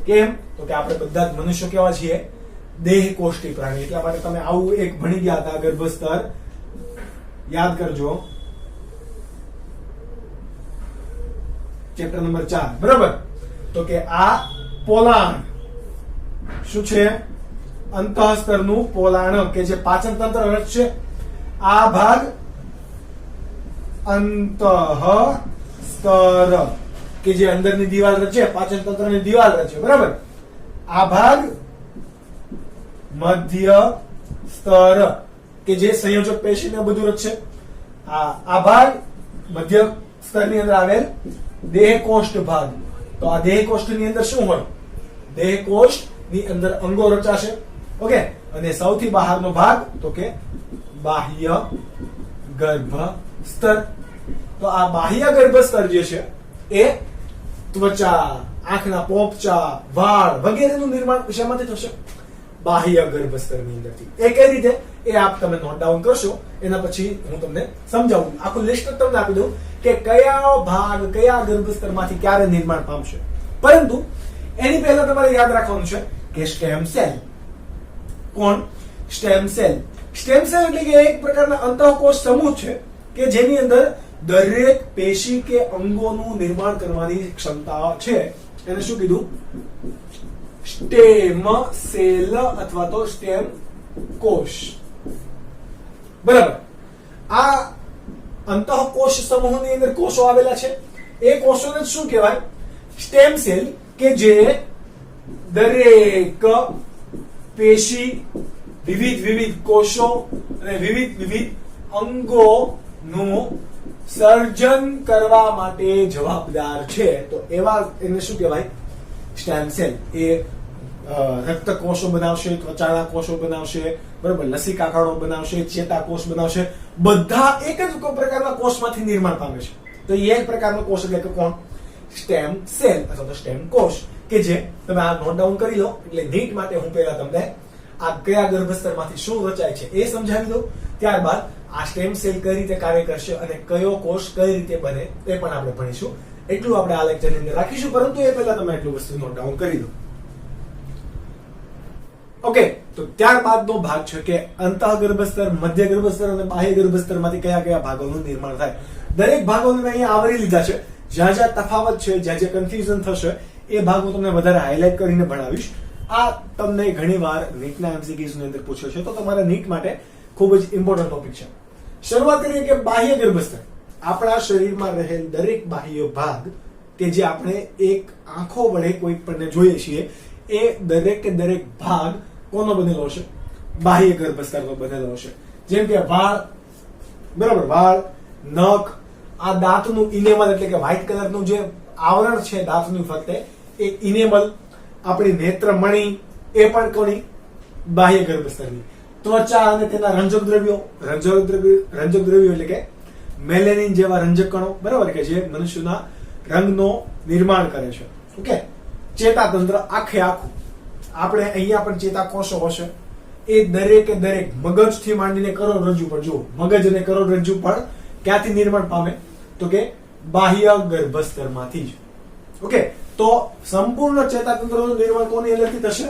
કેમ? તો કે આપણે બધા જ મનુષ્ય કેવા છીએ? દેહકોષ્ઠી પ્રાણી. એટલા માટે તમે આવું એક ભણી ગયા હતા ગર્ભસ્તર, યાદ કરજો, ચેપ્ટર નંબર 4, બરાબર. તો કે આ પોલાણ શું છે? અંતઃસ્તરનું પોલાણ કે જે પાચન તંત્ર રચશે, આ ભાગ અંતઃસ્તર કે જે અંદરની દિવાલ રચે, પાચન તંત્રની દિવાલ રચે, બરાબર. આ ભાગ મધ્ય સ્તર કે જે સંયોજક પેશીને બધું રચે. આ ભાગ મધ્ય સ્તરની અંદર આવેલ દેહકોષ્ઠ ભાગ. તો આ દેહકોષ્ઠની અંદર શું હોય? દેહકોષ્ઠની અંદર અંગો રચાશે. ઓકે. અને સૌથી બહારનો ભાગ તો કે બાહ્ય ગર્ભ સ્તર. તો આ બાહ્ય ગર્ભ સ્તર જે છે એ ત્વચા, આંખના પોપચા, વાળ વગેરેનું નિર્માણ શેમાંથી થશે? બાહ્ય ગર્ભ સ્તરની અંદરથી. એ કઈ રીતે? એ આપ તમે નોટ ડાઉન કરશો, એના પછી હું તમને સમજાવું. આખું લિસ્ટ તમને આપી દઉં કે કયા ભાગ કયા ગર્ભ સ્તરમાંથી ક્યારે નિર્માણ પામશે. પરંતુ એની પહેલા તમારે યાદ રાખવાનું છે કે સ્ટેમ સેલ. કોણ? Stem cell. સ્ટેમ સેલ એટલે કે એક પ્રકારના અંતઃકોષ સમૂહ છે કે જેની અંદર દરેક પેશી કે અંગોનું નિર્માણ કરવાની ક્ષમતા છે. એને શું કીધું? સ્ટેમ સેલ અથવા તો સ્ટેમ કોષ. બરાબર. આ અંતઃકોષ સમૂહની અંદર કોષો આવેલા છે. એ કોષોને શું કહેવાય? Stem cell. કે જે દરેક પેશી, વિવિધ કોષો અને વિવિધ અંગોનું સર્જન કરવા માટે જવાબદાર છે. તો એવા એને શું કહેવાય? Stem cell. એ રક્ત કોષો બનાવશે, ત્વચાના કોષો બનાવશે, બરાબર, લસિકા કણો બનાવશે, ચેતાકોષ બનાવશે. બધા એક જ પ્રકારના કોષમાંથી નિર્માણ પામે છે. તો એ એક પ્રકારનો કોષ એટલે કે કોણ? સ્ટેમ સેલ અથવા તો સ્ટેમ કોષ. કે જે તમે આ નોટ ડાઉન કરી લો. એટલે નીટ માટે હું પહેલા તમને આ કયા ગર્ભસ્તરમાંથી શું રચાય છે એ સમજાવી દઉં. ત્યારબાદ આ સ્ટેમ સેલ કઈ રીતે કાર્ય કરશે અને કયો કોષ કઈ રીતે બને એ પણ આપણે ભણીશું. એટલું આપણે આ લેક્ચરની અંદર રાખીશું. પરંતુ એ પહેલા તમે એટલું વસ્તુ નોટ ડાઉન કરી દો. ઓકે. તો ત્યારબાદનો ભાગ છે કે અંતઃ ગર્ભસ્તર, મધ્ય ગર્ભસ્તર અને બાહ્ય ગર્ભસ્તરમાંથી કયા કયા ભાગોનું નિર્માણ થાય. દરેક ભાગોને મેં અહીંયા આવરી લીધા છે. જ્યાં જ્યાં તફાવત છે, જ્યાં કન્ફ્યુઝન થશે એ ભાગ હું તમને વધારે હાઇલાઇટ કરીને ભણાવીશ. આ તમને ઘણીવાર નીટના એમસીક્યુઝ ની અંદર પૂછ્યો છે, તો તમારા નીટ માટે ખૂબ જ ઇમ્પોર્ટન્ટ ટોપિક છે. શરૂઆત કરીએ કે બાહ્ય ગર્ભસ્તર. આપણા શરીરમાં રહેલ દરેક બાહ્ય ભાગ કે જે આપણે એક આંખો વડે કોઈ પણને જોઈએ છીએ, એ દરેક ભાગ કોનો બનેલો હશે? બાહ્ય ગર્ભસ્તરનો બનેલો હશે. જેમ કે વાળ, બરાબર, વાળ, નખ, આ દાંતનું ઇનેમલ એટલે કે વ્હાઇટ કલરનું જે આવરણ છે દાંતની ફરતે, એ ઇનેમલ. આપણી નેત્રમણી એ પણ કોની? બાહ્ય ગર્ભસ્તરની. ત્વચા અને તેના રંજક દ્રવ્યો એટલે કે મેલેનિન જેવા રંજક કણો, બરાબર, કે જે મનુષ્યના રંગનો નિર્માણ કરે છે. ઓકે. ચેતાતંત્ર આખે આખું. આપણે અહીંયા પણ ચેતાકોષો હશે. એ દરેક મગજથી માંડીને કરોડરજ્જુ પણ જુઓ, મગજ અને કરોડરજ્જુ પણ ક્યાંથી નિર્માણ પામે? તો કે બાહ્ય ગર્ભસ્તરમાંથી જ. ઓકે. તો સંપૂર્ણ ચેતાતંત્રનું નિર્માણ કોની અંદરથી થશે?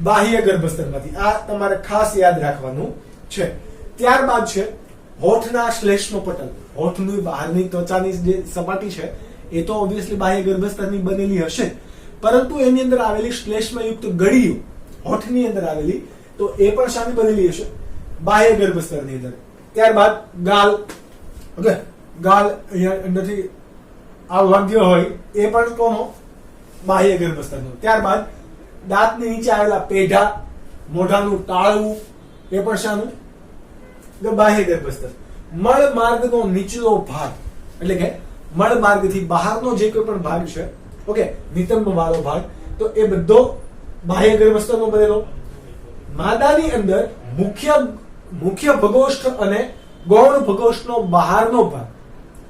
બાહ્ય ગર્ભસ્તરમાંથી. આ તમારે ખાસ યાદ રાખવાનું છે. ત્યારબાદ છે હોઠના શ્લેષ્મ પટલ. હોઠની બહારની ત્વચાની જે સપાટી છે એ તો ઓબ્વિયસલી બાહ્ય ગર્ભસ્તરની બનેલી હશે, પરંતુ એની અંદર આવેલી શ્લેષ્મયુક્ત ગળીઓ હોઠની અંદર આવેલી, તો એ પણ શાની બનેલી હશે? બાહ્ય ગર્ભસ્તરની અંદર. ત્યારબાદ ગાલ. ઓકે. ગાલ અહીંયા અંદરથી આ વાગ્ય હોય એ પણ કોનો? બાહ્ય ગર્ભસ્તરનો. ત્યારબાદ દાંતની નીચે આવેલા પેઢા, મોઢાનું તાળવું, એ પણ શાનું? બાહ્ય ગર્ભસ્તર. મળ માર્ગનો નીચલો ભાગ એટલે કે મળ માર્ગથી બહારનો જે કોઈ પણ ભાગ છે, ઓકે, નિતંબ વાળો ભાગ, તો એ બધો બાહ્ય ગર્ભસ્તરનો બનેલો. માદાની અંદર મુખ્ય ભગોષ્ઠ અને ગૌણ ભગોષ્ઠનો બહારનો ભાગ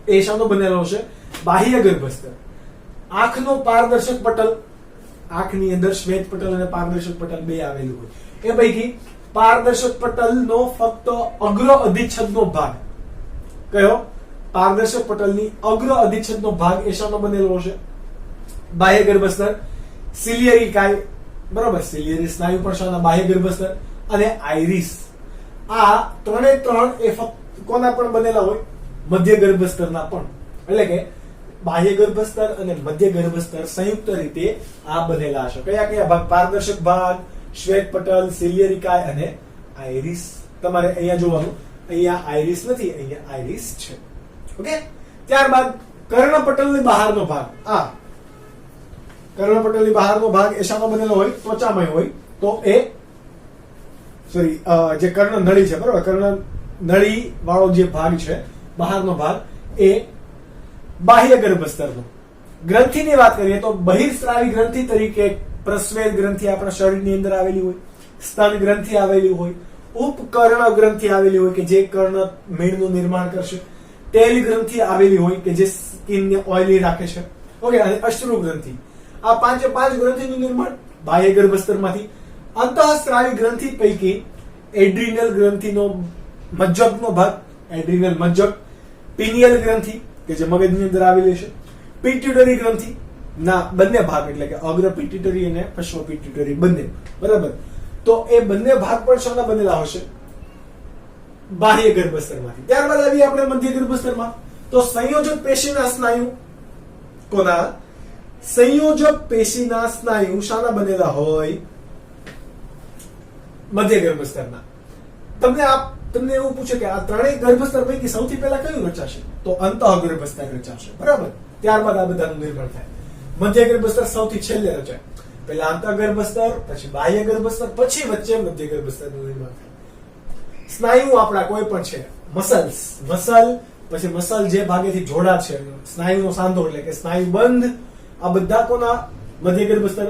એ શાનો બનેલો છે? બાહ્ય ગર્ભસ્તર. આંખનો પારદર્શક પટલ. આંખની અંદર શ્વેત પટલ અને પારદર્શક પટલ બે આવેલું હોય. એ પૈકી પારદર્શક પટલનો ફક્ત અગ્ર અધિચ્છદનો ભાગ કયો? પારદર્શક પટલની અગ્ર અધિચ્છદનો ભાગ એ શાનો બનેલો હશે? બાહ્ય ગર્ભસ્તર. સિલિયરી કાય, બરાબર, સિલિયરી સ્નાયુ પણ શાના? બાહ્ય ગર્ભસ્તર. અને આઇરિસ. આ ત્રણે ત્રણ એ ફક્ત કોના પણ બનેલા હોય? મધ્ય ગર્ભસ્તરના પણ. એટલે કે બાહ્ય ગર્ભસ્તર અને મધ્ય ગર્ભસ્તર સંયુક્ત રીતે આ બનેલા હશે. કયા કયા ભાગ? પારદર્શક ભાગ, શ્વેત પટલ, સિલિયરી કાય અને આઇરિસ. તમારે અહીંયા જોવાનું, અહીંયા આઇરિસ નથી, અહીંયા આઇરિસ છે. ઓકે. ત્યારબાદ કર્ણપટલની બહારનો ભાગ, આ કર્ણપટલની બહારનો ભાગ એ શામાં બનેલો હોય? ત્વચામય હોય. તો એ સોરી, જે કર્ણ નળી છે, બરોબર, કર્ણ નળી વાળો જે ભાગ છે, બહારનો ભાગ, એ બાહ્ય ગર્ભસ્તરનો. ગ્રંથિની વાત કરીએ તો બહિર્સ્રાવી ગ્રંથિ તરીકે પ્રસ્વેદ ગ્રંથિ આપણા શરીરની અંદર આવેલી હોય, સ્તન ગ્રંથિ આવેલી હોય, ઉપકર્ણ ગ્રંથિ આવેલી હોય કે જે કર્ણ મીણનું નિર્માણ કરશે, ટેલ ગ્રંથિ આવેલી હોય કે જે સ્કિનને ઓઇલી રાખે છે. ઓકે. અને અશ્રુ ગ્રંથિ. આ પાંચે પાંચ ગ્રંથિનું નિર્માણ બાહ્ય ગર્ભસ્તરમાંથી. અંતઃસ્રાવી ગ્રંથિ પૈકી એડ્રિનલ ગ્રંથિનો મજ્જકનો ભાગ, એડ્રિનલ મજ્જક, પિનિયલ ગ્રંથિ કે જે મગજની અંદર આવેલી છે, પિટ્યુટરી ગ્રંથિ ના બંને ભાગ એટલે કે અગ્ર પિટ્યુટરી અને પશ્ચ પિટ્યુટરી બંને, બરાબર. તો એ બંને ભાગ પણ શાના બનેલા હશે? બાહ્ય ગર્ભસ્તરમાંથી. ત્યારબાદ આવીએ આપણે મધ્ય ગર્ભસ્તરમાં. તો સંયોજક પેશીના સ્નાયુ, કોના? સંયોજક પેશીના સ્નાયુ શાના બનેલા હોય? મધ્ય ગર્ભસ્તરના. તમને એવું પૂછે કે આ ત્રણેય ગર્ભસ્તર પૈકી સૌથી પહેલા કયું રચાશે? તો અંતઃ ગર્ભસ્તર રચાશે, બરાબર. ત્યારબાદ આ બધાનું નિર્માણ થાય. મધ્ય ગર્ભસ્તર સૌથી છેલ્લે રચાય. પહેલા અંતઃ ગર્ભસ્તર, પછી બાહ્ય ગર્ભસ્તર, પછી વચ્ચે મધ્ય ગર્ભસ્તરનું નિર્માણ થાય. સ્નાયુ આપણા કોઈ પણ છે, મસલ, પછી મસલ જે ભાગેથી જોડા છે, સ્નાયુનો સાંધો એટલે કે સ્નાયુ બંધ, આ બધા કોના? મધ્ય ગર્ભસ્તર.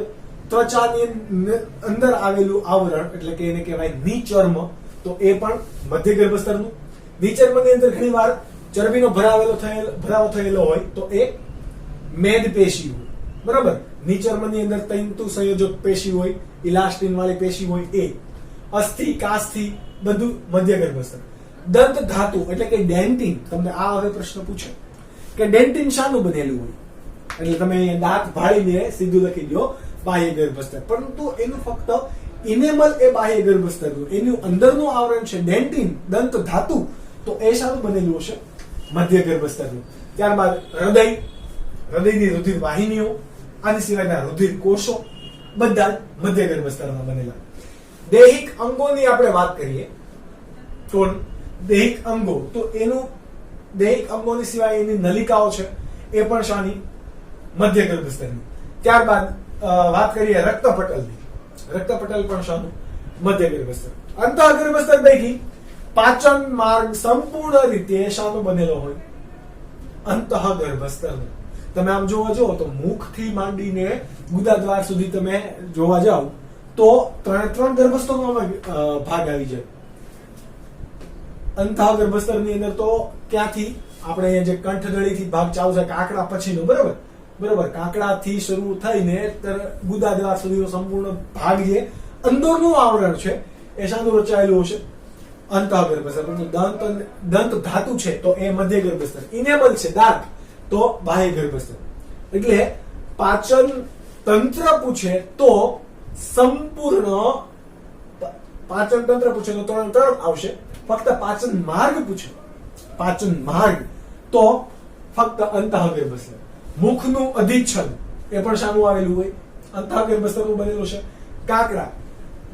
ત્વચાની અંદર આવેલું આવરણ એટલે કે એને કહેવાય નિચર્મ, તો એ પણ મધ્ય ગર્ભસ્તરનું. નિચર્મની અંદર ઘણીવાર ચરબીનો ભરાવો થયેલો હોય તો એ મેદ પેશી હોય, બરાબર. નિચર્મની અંદર તંતુ સંયોજક પેશી હોય, ઇલાસ્ટિન વાળી પેશી હોય, એ અસ્થિ, કાસ્થિ બધું મધ્ય ગર્ભસ્તર. દંત ધાતુ એટલે કે ડેન્ટિન. તમને આ હવે પ્રશ્ન પૂછે કે ડેન્ટિન શાનું બનેલું હોય, એટલે તમે દાંત ભાળીને સીધું લખી દો બાહ્ય ગર્ભસ્તર, પરંતુ એનું ફક્ત ઇનેમલ એ બાહ્ય ગર્ભસ્તરનું, એનું અંદરનું આવરણ છે ડેન્ટિન, દંત ધાતુ, તો એ શાનું બનેલું હશે? મધ્ય ગર્ભસ્તરનું. ત્યારબાદ હૃદયની રુધિર વાહિનીઓ, આની સિવાયના રુધિર કોષો બધા મધ્ય ગર્ભસ્તરમાં બનેલા. દૈહિક અંગોની આપણે વાત કરીએ તો દૈહિક અંગો, તો એનું દૈહિક અંગોની સિવાય એની નલિકાઓ છે, એ પણ શાની? મધ્ય ગર્ભસ્તરની. ત્યારબાદ વાત કરીએ રક્તપટલની. રક્તપટલ પણ શાનું? મધ્ય ગર્ભસ્તર. અંતઃ ગર્ભસ્તર પૈકી પાચન માર્ગ સંપૂર્ણ રીતે શાનો બનેલો હોય? અંતઃ ગર્ભસ્તરનો. તમે આમ જોવા જાઓ તો મુખથી માંડીને ગુદાદ્વાર સુધી તમે જોવા જાઓ તો ત્રણ ગર્ભસ્તરનો ભાગ આવી જાય. અંતઃ ગર્ભસ્તરની અંદર તો ક્યાંથી? આપણે જે કંઠનળીથી ભાગ ચાલુ છે કાકડા પછીનો, બરાબર, કાકડાથી શરૂ થઈને ગુદાદ્વાર સુધીનો સંપૂર્ણ ભાગ જે અંદરનું આવરણ છે એ શાનું રચાયેલું હશે? અંતઃ ગર્ભસ્તર. દંત ધાતુ છે તો એ મધ્ય ગર્ભસ્તર. ઇનેમલ છે દાંત, તો બાહ્ય ગર્ભસ્તર. એટલે પાચન તંત્ર પૂછે તો સંપૂર્ણ પાચન તંત્ર પૂછે તો ત્રણ આવશે. ફક્ત પાચન માર્ગ પૂછે, પાચન માર્ગ, તો ફક્ત અંતઃ ગર્ભસ્તર. મુખનું અધિચ્છદ એ પણ શાનું આવેલું હોય? અંતઃ ગર્ભસ્તરનું બનેલું છે. કાકડા.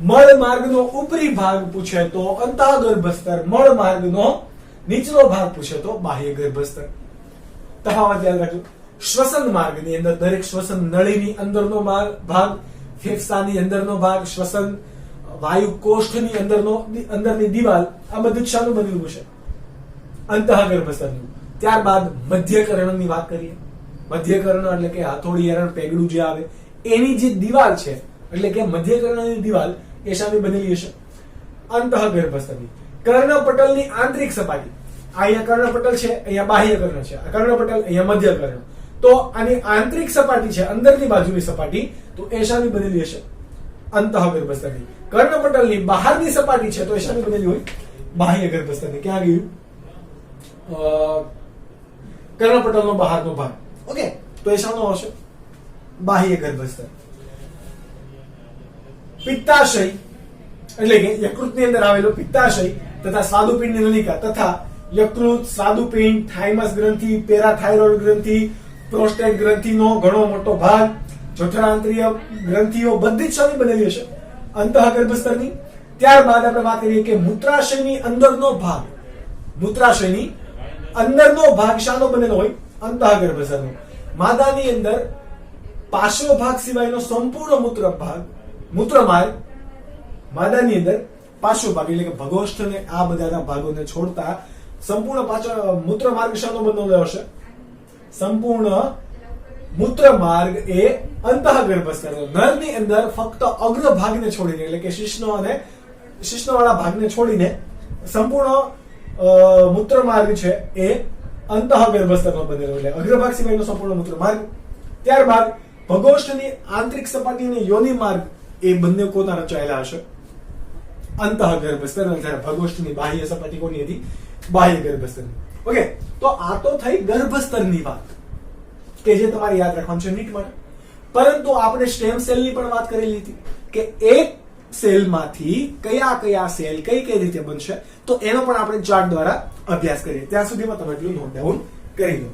મળ માર્ગનો ઉપરી ભાગ પૂછે તો અંતઃ ગર્ભસ્તર, મળ માર્ગનો નીચલો ભાગ પૂછે તો બાહ્ય ગર્ભસ્તર. તફાવત યાદ રાખજો. શ્વસન માર્ગની અંદર દરેક શ્વસન નળીની અંદરનો ભાગ, ફેફસાની અંદરનો ભાગ, શ્વસન વાયુ કોષ્ઠની અંદરની દિવાલ, આ બધું શાનું બનેલું છે? અંતઃ ગર્ભસ્તરનું. ત્યારબાદ મધ્યકર્ણની વાત કરીએ. મધ્યકર્ણ એટલે કે હથોડી, એરણ, પેગડું જે આવે એની જે દિવાલ છે એટલે કે મધ્યકર્ણની દિવાલ એ શાની બનેલી હશે? અંતઃ ગર્ભસ્તરની. કર્ણપટલની આંતરિક સપાટી, અહીંયા કર્ણપટલ છે, અહીંયા બાહ્ય કર્ણ છે, આ કર્ણપટલ, અહીંયા મધ્ય કર્ણ, તો આની આંતરિક સપાટી છે, અંદરની બાજુની સપાટી, તો એ શાની બનેલી હશે? અંતઃ ગર્ભસ્તરની. કર્ણપટલની બહારની સપાટી છે તો એ શાની બનેલી હોય? બાહ્ય ગર્ભસ્તરની. ક્યાં ગયું? કર્ણપટલનો બહારનો ભાગ. ઓકે, તો એ શાનો હશે? બાહ્ય ગર્ભસ્તર. પિત્તાશય એટલે કે યકૃતની અંદર આવેલો પિત્તાશય તથા સ્વાદુપિંડની નલિકા તથા યકૃત, સ્વાદુપિંડ, થાઇમસ ગ્રંથિ, પેરાથાઇરોઇડ ગ્રંથિ, પ્રોસ્ટેટ ગ્રંથિનો ઘણો મોટો ભાગ, જઠરાંતરીય ગ્રંથિઓ બધી જ શાની બનેલી હશે? અંતઃગર્ભસ્તરની. ત્યારબાદ આપણે વાત કરીએ કે મૂત્રાશયની અંદરનો ભાગ, મૂત્રાશયની અંદરનો ભાગ શાનો બનેલો હોય? અંતઃગર્ભસ્તરનો. માદાની અંદર પાર્શ્વ ભાગ સિવાયનો સંપૂર્ણ મૂત્રમાર્ગ, માદાની અંદર પાર્શ્વ ભાગ એટલે કે ભગોષ્ઠ ને આ બધાના ભાગોને છોડતા સંપૂર્ણ મૂત્રમાર્ગ શાનો બનેલો હશે? સંપૂર્ણ મૂત્રમાર્ગ એ અંતઃગર્ભસ્તરનો. નરની અંદર ફક્ત અગ્ર ભાગને છોડીને એટલે કે શિશ્નવાળા ભાગને છોડીને સંપૂર્ણ મૂત્રમાર્ગ છે એ અંતઃગર્ભસ્તરનો બનેલો એટલે અગ્રભાગ સિવાયનો સંપૂર્ણ મૂત્રમાર્ગ. ત્યારબાદ ભગોષ્ઠની આંતરિક સપાટી અને યોનિ માર્ગ એ બંને કોના રચાયેલા હશે? અંતઃગર્ભસ્તર. જ્યારે ભગોષ્ઠની બાહ્ય સપાટી કોની હતી? બાહ્ય ગર્ભસ્તરની. ઓકે, તો આ તો થઈ ગર્ભસ્તરની વાત કે જે તમારે યાદ રાખવાનું છે નીટ માટે. પરંતુ આપણે સ્ટેમ સેલની પણ વાત કરેલી હતી કે એક સેલમાંથી કયા સેલ કઈ રીતે બનશે, તો એનો પણ આપણે ચાર્ટ દ્વારા અભ્યાસ કરીએ. ત્યાં સુધીમાં તમે એટલું નોટ ડાઉન કરી દો.